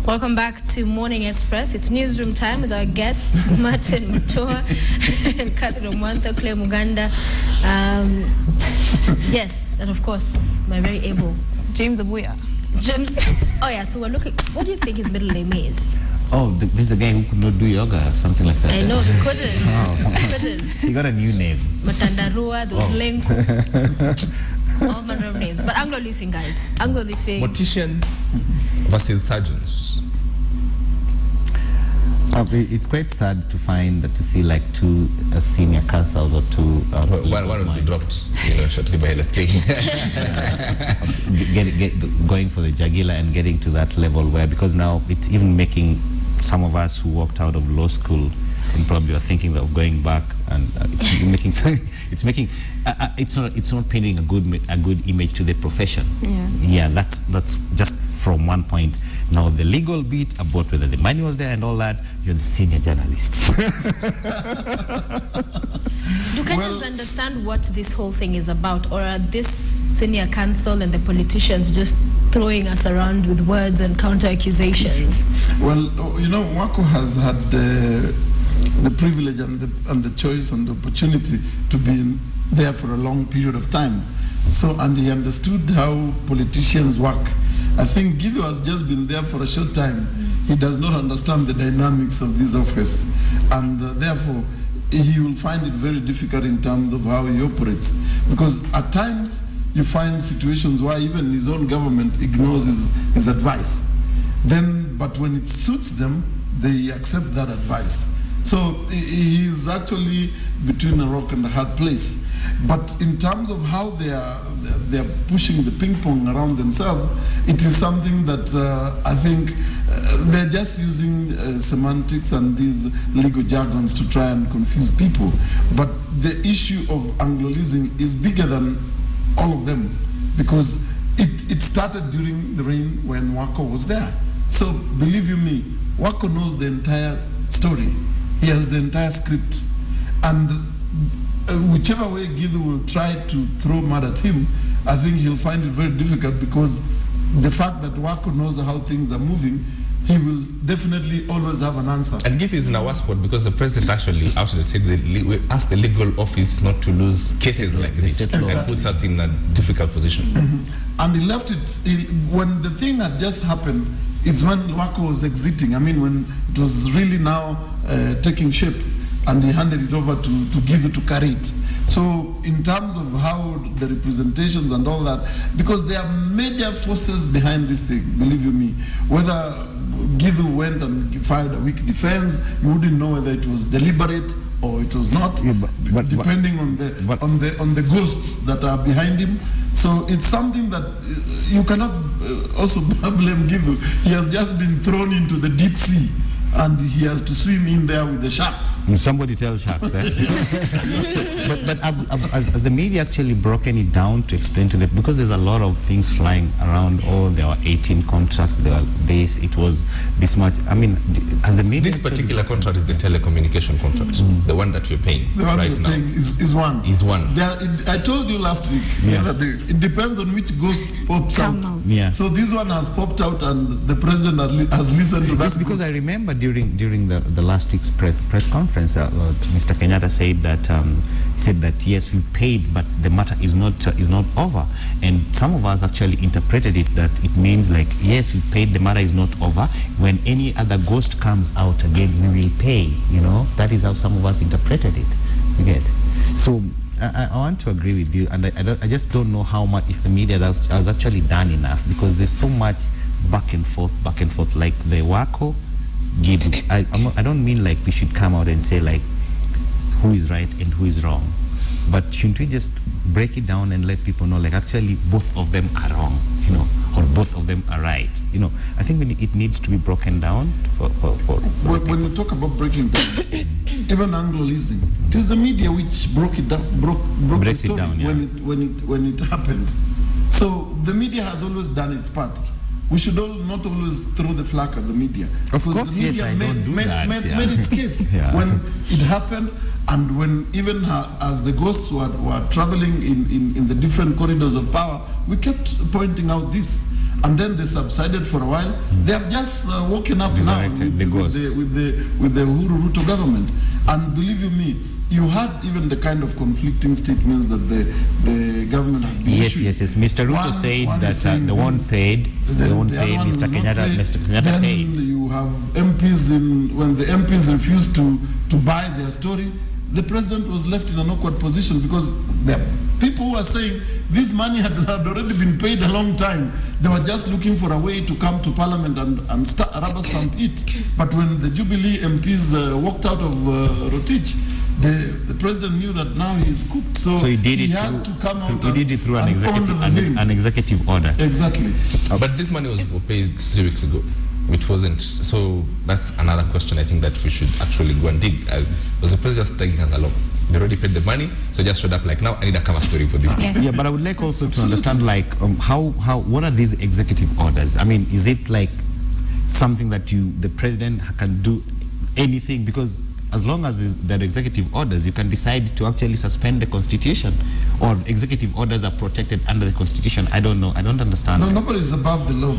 Welcome back to Morning Express. It's newsroom time with our guests, Martin Mutua and Catherine Omwanto, Claire Muganda. Yes, and of course, my very able James Abuya. James. Oh yeah, so we're looking. What do you think his middle name is? Oh, there's a guy who could not do yoga or something like that. I know, he couldn't. He couldn't. He got a new name. Matandarua, there was Lenko. All manner of names. But Anglo-listening, guys. Anglo-listening. Mortician versus surgeons. It's quite sad to see like two senior counsels or two. One will be dropped, shortly by LSK. Going for the jugular and getting to that level where, because now it's even making some of us who walked out of law school and probably are thinking of going back, and it's not painting a good image to the profession. Yeah, that's just from one point. Now the legal bit about whether the money was there and all that, you're the senior journalists. Do Kenyans understand what this whole thing is about, or are this senior counsel and the politicians just throwing us around with words and counter accusations? Well, Wako has had the privilege and the choice and the opportunity to be there for a long period of time. So, and he understood how politicians work. I think Guido has just been there for a short time. He does not understand the dynamics of this office, and therefore he will find it very difficult in terms of how he operates, because at times you find situations where even his own government ignores his advice. But when it suits them, they accept that advice. So he is actually between a rock and a hard place. But in terms of how they are pushing the ping pong around themselves, it is something that I think they're just using semantics and these legal jargons to try and confuse people. But the issue of Anglo-leasing is bigger than all of them, because it started during the reign when Wako was there. So believe you me, Wako knows the entire story. He has the entire script. And whichever way Guido will try to throw mud at him, I think he'll find it very difficult, because the fact that Wako knows how things are moving, he will definitely always have an answer. And Guido is in a worse spot because the president actually actually said we asked the legal office not to lose cases like this, and puts us in a difficult position. And he left it, when the thing had just happened, it's when Wako was exiting. I mean, when it was really now taking shape, and he handed it over to Guido to carry it. So in terms of how the representations and all that, because there are major forces behind this thing, believe you me. Whether Guido went and filed a weak defense, you wouldn't know whether it was deliberate or it was not, depending on the ghosts that are behind him. So it's something that you cannot also blame Guido. He has just been thrown into the deep sea, and he has to swim in there with the sharks. Somebody tell sharks, eh? But has the media actually broken it down to explain to them? Because there's a lot of things flying around. Oh, there were 18 contracts, there were this, it was this much. I mean, as the media... This particular contract is the telecommunication contract, the one that we're paying right now. Is one. Is one. I told you last week, the other day, it depends on which ghost pops out. Yeah. So this one has popped out, and the president has listened to that. It's because I remember during the last week's press conference, Mr. Kenyatta said that yes, we paid, but the matter is not over. And some of us actually interpreted it that it means like, yes, we paid, the matter is not over. When any other ghost comes out again, we will pay. That is how some of us interpreted it. You get? So I want to agree with you, and I just don't know how much, if the media has actually done enough, because there's so much back and forth, like the Wako. I don't mean like we should come out and say like who is right and who is wrong, but shouldn't we just break it down and let people know like actually both of them are wrong, or both of them are right? I think it needs to be broken down for when you talk about breaking down, even Anglo-leasing, it is the media which broke it down, broke the story down, when it happened. So the media has always done its part. We should not always throw the flag at the media. Of course, the media made its case when it happened, and when even as the ghosts were traveling in the different corridors of power, we kept pointing out this. and then they subsided for a while. They have just woken up now with the Uhuru Ruto government. And believe you me, you had even the kind of conflicting statements that the government has been issuing. Yes. Mr. Ruto said that the one paid, Mr. Kenyatta paid. You have MPs when the MPs refused to buy their story, the president was left in an awkward position because the people who are saying this money had already been paid a long time. They were just looking for a way to come to parliament and rubber stamp it. But when the Jubilee MPs walked out of Rotich, the president knew that now he's cooked. So he has to come out. He did it through an executive order. Exactly. But this money was paid 3 weeks ago, which wasn't. So that's another question I think that we should actually go and dig. Was the president just tagging us along? They already paid the money, so just showed up like, now I need a cover story for this. Yes. Yeah, but I would like also to understand like what are these executive orders? I mean, is it like something that the president can do anything? Because as long as there are executive orders, you can decide to actually suspend the constitution, or executive orders are protected under the constitution. I don't know. I don't understand. No, nobody is above the law.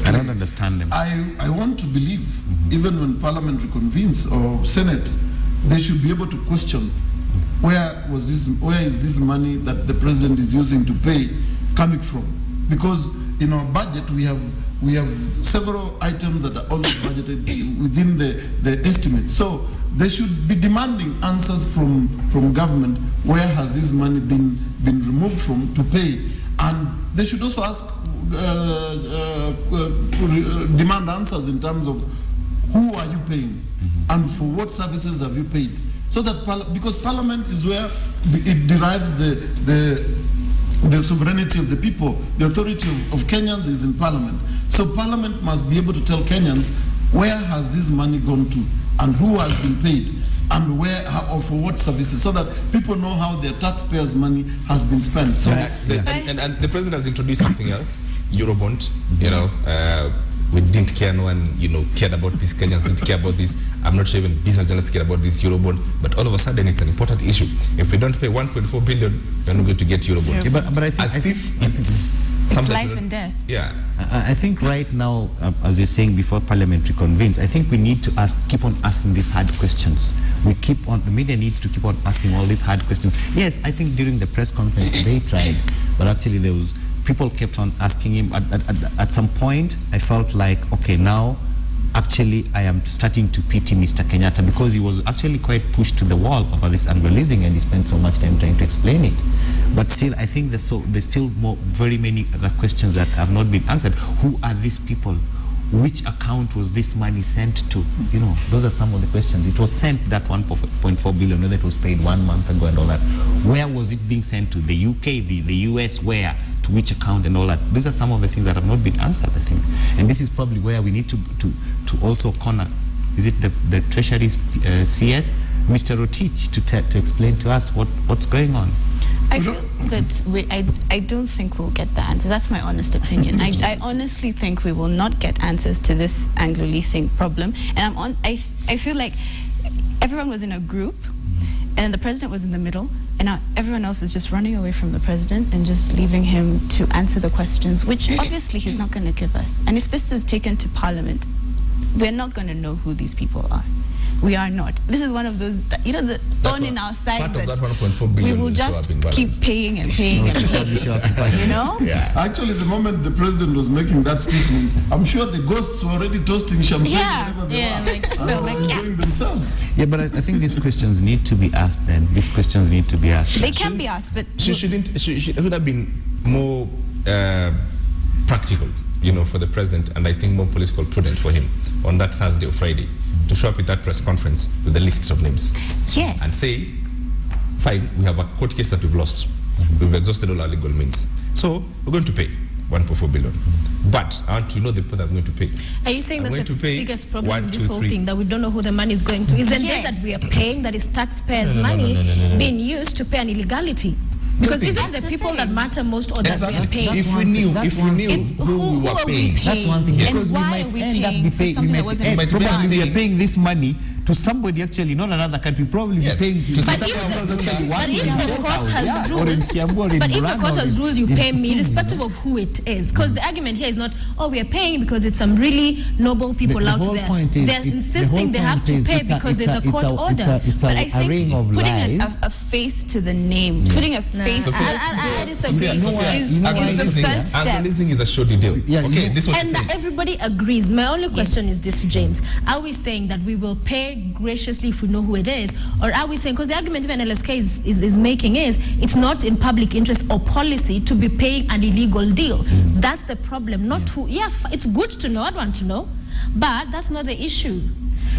I don't understand them. I want to believe, even when Parliament reconvenes or Senate, they should be able to question where is this money that the president is using to pay coming from? Because in our budget we have several items that are only budgeted within the estimate. So they should be demanding answers from government. Where has this money been removed from to pay? And they should also ask, demand answers in terms of who are you paying and for what services have you paid? So that because Parliament is where it derives the sovereignty of the people, the authority of Kenyans is in Parliament. So Parliament must be able to tell Kenyans where has this money gone to and who has been paid and where or for what services, so that people know how their taxpayers' money has been spent. So and the president has introduced something else, Eurobond. You know, we didn't care, no one cared about this. Kenyans didn't care about this. I'm not sure even business journalists care about this Eurobond. But all of a sudden, it's an important issue. If we don't pay 1.4 billion, we're not going to get Eurobond. Yeah, but I think it's life and death. Yeah. I think right now, as you're saying, before Parliament reconvenes, I think we need to keep on asking these hard questions. The media needs to keep on asking all these hard questions. Yes, I think during the press conference they tried, but actually people kept on asking him. At some point, I felt like, okay, now actually I am starting to pity Mr. Kenyatta, because he was actually quite pushed to the wall over this unreleasing, and he spent so much time trying to explain it. But still, I think there's still very many other questions that have not been answered. Who are these people? Which account was this money sent to? Those are some of the questions. It was sent, that 1.4 billion, whether it was paid 1 month ago and all that. Where was it being sent to? The UK, the US, where? To which account and all that? These are some of the things that have not been answered, I think. And this is probably where we need to also corner, is it the Treasury CS, Mr. Rotich, to explain to us what's going on. I feel that I don't think we'll get the answers. That's my honest opinion. I honestly think we will not get answers to this Anglo-leasing problem. And I feel like everyone was in a group, and the president was in the middle, and now everyone else is just running away from the president and just leaving him to answer the questions, which obviously he's not going to give us. And if this is taken to Parliament, we're not going to know who these people are. We are not. This is one of those, the thorn in our side that 1.4 billion we will just keep paying and paying and paying. Yeah. Actually, the moment the president was making that statement, I'm sure the ghosts were already toasting champagne wherever they were, enjoying themselves. Yeah, but I think these questions need to be asked then. These questions need to be asked. They can be asked, but... She would have been more practical, for the president, and I think more political prudent for him on that Thursday or Friday, to show up at that press conference with the lists of names. Yes. And say, fine, we have a court case that we've lost. We've exhausted all our legal means. So we're going to pay 1.4 billion. But I want to know the people that are going to pay. Are you saying I'm that's the biggest problem 1, with 2, this whole 3. thing, that we don't know who the money is going to? Isn't it that we are paying, that is taxpayers' money being used to pay an illegality? Because these are the people that matter most, or that we are paying. If we knew who we were paying. That's one thing. Yes. Because And why are we paying for something that wasn't probably we are paying this money to somebody actually, not another country, probably Yes. paying To to somebody somebody else. who actually But works if in the this court house, has yeah, ruled, or in Kiambu or in but if the Murang'a court or has in- ruled you in pay me, Kisumu, irrespective of who it is, because the argument here is not, oh, we are paying because it's some really noble people The out whole there. point is, They're the whole insisting they have point to is pay it's a- because it's there's a- a court order. It's But I a think ring of putting lies. a face to the name, putting a face Sophia, I disagree. is you know why the this is- first step. Agro-leasing is a shoddy deal. Yeah, you Okay, know- this is what And you're saying. everybody agrees. My only question is this, James. Are we saying that we will pay graciously if we know who it is? Or are we saying, because the argument even LSK is making is, it's not in public interest or policy to be paying an illegal deal. That's the problem. Not who, it's good to know, I'd want to know, but that's not the issue.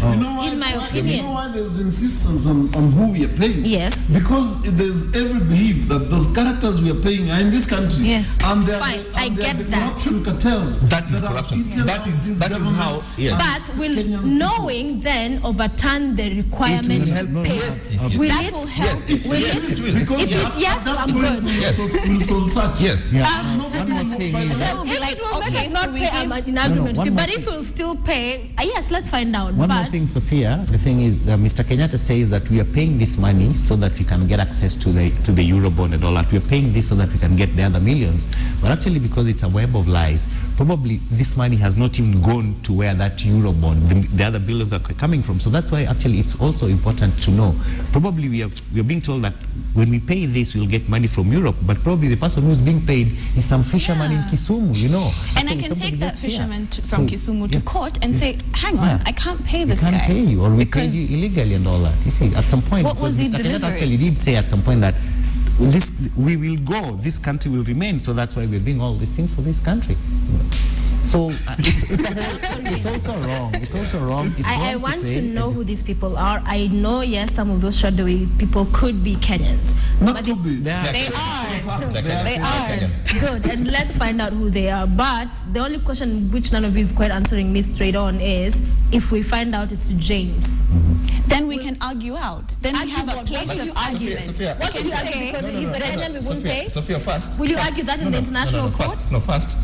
You know why, In my you opinion. know why there's insistence on who we are paying? Yes. Because there's every belief that those characters we are paying are in this country. Yes. And they're Fine, the, I and they're get the that. corruption cartels. That is are corruption. eating That out is- this that is government how- yes. But will Kenya's people. knowing then overturn the requirement help. to pay? Yes, yes, yes. Will That it? will help. Yes, it Will yes, it? it will. Because If it's yes, at that I'm point, good. we'll Yes. we'll search. Yes. Yeah. Nobody One more will thing buy is that. That will be If like, it will make okay, us not so we pay, give- I'm in agreement one with you. more But if thing. we'll still pay, yes, let's find out. One but more thing, Sophia. The thing is, Mr. Kenyatta says that we are paying this money so that we can get access to the Eurobond and all that. We are paying this so that we can get the other millions. But actually, because it's a web of lies, probably this money has not even gone to where that Eurobond, the other billions are coming from. So that's why actually it's also important to know. Probably we are being told that when we pay this, we'll get money from Europe. But probably the person who's being paid is some fisherman in Kisumu, you know. And I Actually, can somebody take that just here. fisherman from So, Kisumu yeah. to court and say, hang on, Yeah. I can't pay We this can't guy. pay you, or we because paid you illegally and all that. You see, at some point, What was because he Mr. Kenyatta delivering? actually did say at some point that we will go, this country will remain, so that's why we're doing all these things for this country. So it's also wrong. It's also wrong. It's I wrong want pay to know and- who these people are. I know, yes, some of those shadowy people could be Kenyans. Not But to be. They are- They are. They're They are. Kenyans. good, and let's find out who they are. But the only question which none of you is quite answering me straight on is, if we find out it's James, Then we can argue out. Then we Argue have a what? place What will of you argue? argument. Sophia, what will you argue? Okay. Because he's a Kenyan, we won't Sophia, pay? Sophia, first. Will you first- argue that in the international court? First.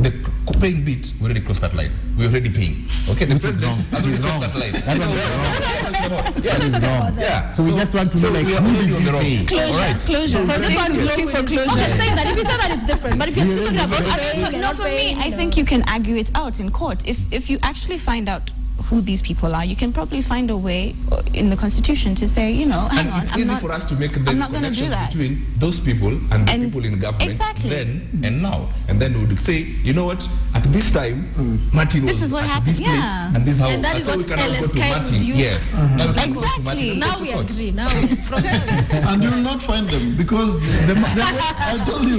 The paying bit, we already crossed that line. We're already paying. Okay, the president has already crossed that line. That's what Yes. is wrong. Yeah. So we just want to know, like, we are who already did on the you wrong. pay? Closure, All right. closure. So this one is looking for closure. I'm not saying that. If you say that, it's different. But if you're still talking about paying, you're No, not for me, paying, I no. think you can argue it out in court. If you actually find out who these people are, you can probably find a way in the constitution to say, you know, hang And on, it's I'm easy not, for us to make the I'm not gonna do connections that. between those people and the And people in government exactly. then and now. And then we would say, you know what, at this time, Martin This was is what at happened, this place, yeah. and this is how, And that is so we what can now go to LSK Martin. would use. Yes. Now we can go to Exactly. Martin and Now go we to court. agree. Now from And you will not find them because I told you,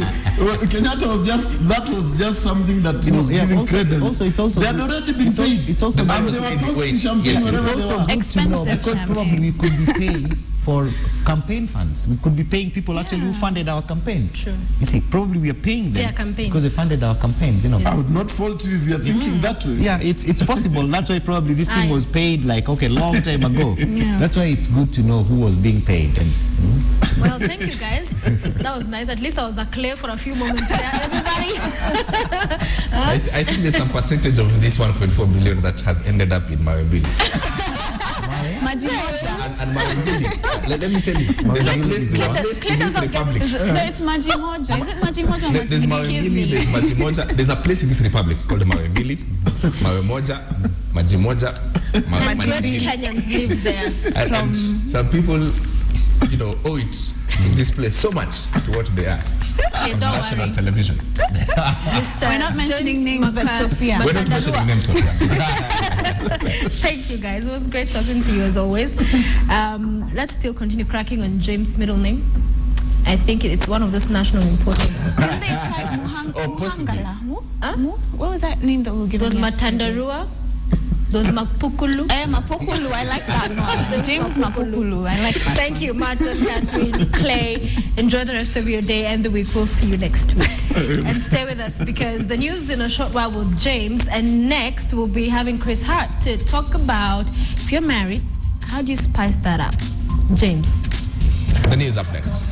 Kenyatta was just something that You know, was yeah, giving also- credence. it's also they had good. already been It's also- paid. it's also and good. they were Wait, toasting wait, champagne yes, wherever It's they also were. good to know Expensive because probably champagne. we could be paying for campaign funds. We could be paying people actually who funded our campaigns. Sure. You see, probably we are paying them Their campaigns. because they funded our campaigns. You know. I would not fault you if you are thinking that way. Yeah, it's possible. That's why probably this thing Aye. was paid like long time ago. That's why it's good to know who was being paid. And Well, thank you guys. That was nice. At least I was clear for a few moments there, everybody. I think there's some percentage of this 1.4 billion that has ended up in Mawembili. Maji moja. And Mawembili, let me tell you, there's a place in this republic. No, it's Maji moja. Is it Maji moja or There's Maji Mawembili, there's Maji Moja. There's a place in this republic called Mawembili, Mawe Moja, Maji Moja, And great Mawembili. Kenyans live there. And some people, you know, owe it in this place so much to what they are Okay, on don't national worry. television. Mr. We're not mentioning James names, but Maka- Sophia. We're not mentioning names, Sophia. Thank you guys. It was great talking to you as always. Let's still continue cracking on James' middle name. I think it's one of those national important. Didn't they try possibly. Muhangala? Huh? What was that name that we were given? Those yesterday? Matandarua, those Mapukulu. Mapokulu, I like that one. James Mapokulu, I like that. Thank you, Martin, Catherine, Clay. Enjoy the rest of your day and the week. We'll see you next week. And stay with us because the news in a short while with James. And next, we'll be having Chris Hart to talk about if you're married, how do you spice that up? James. The news up next.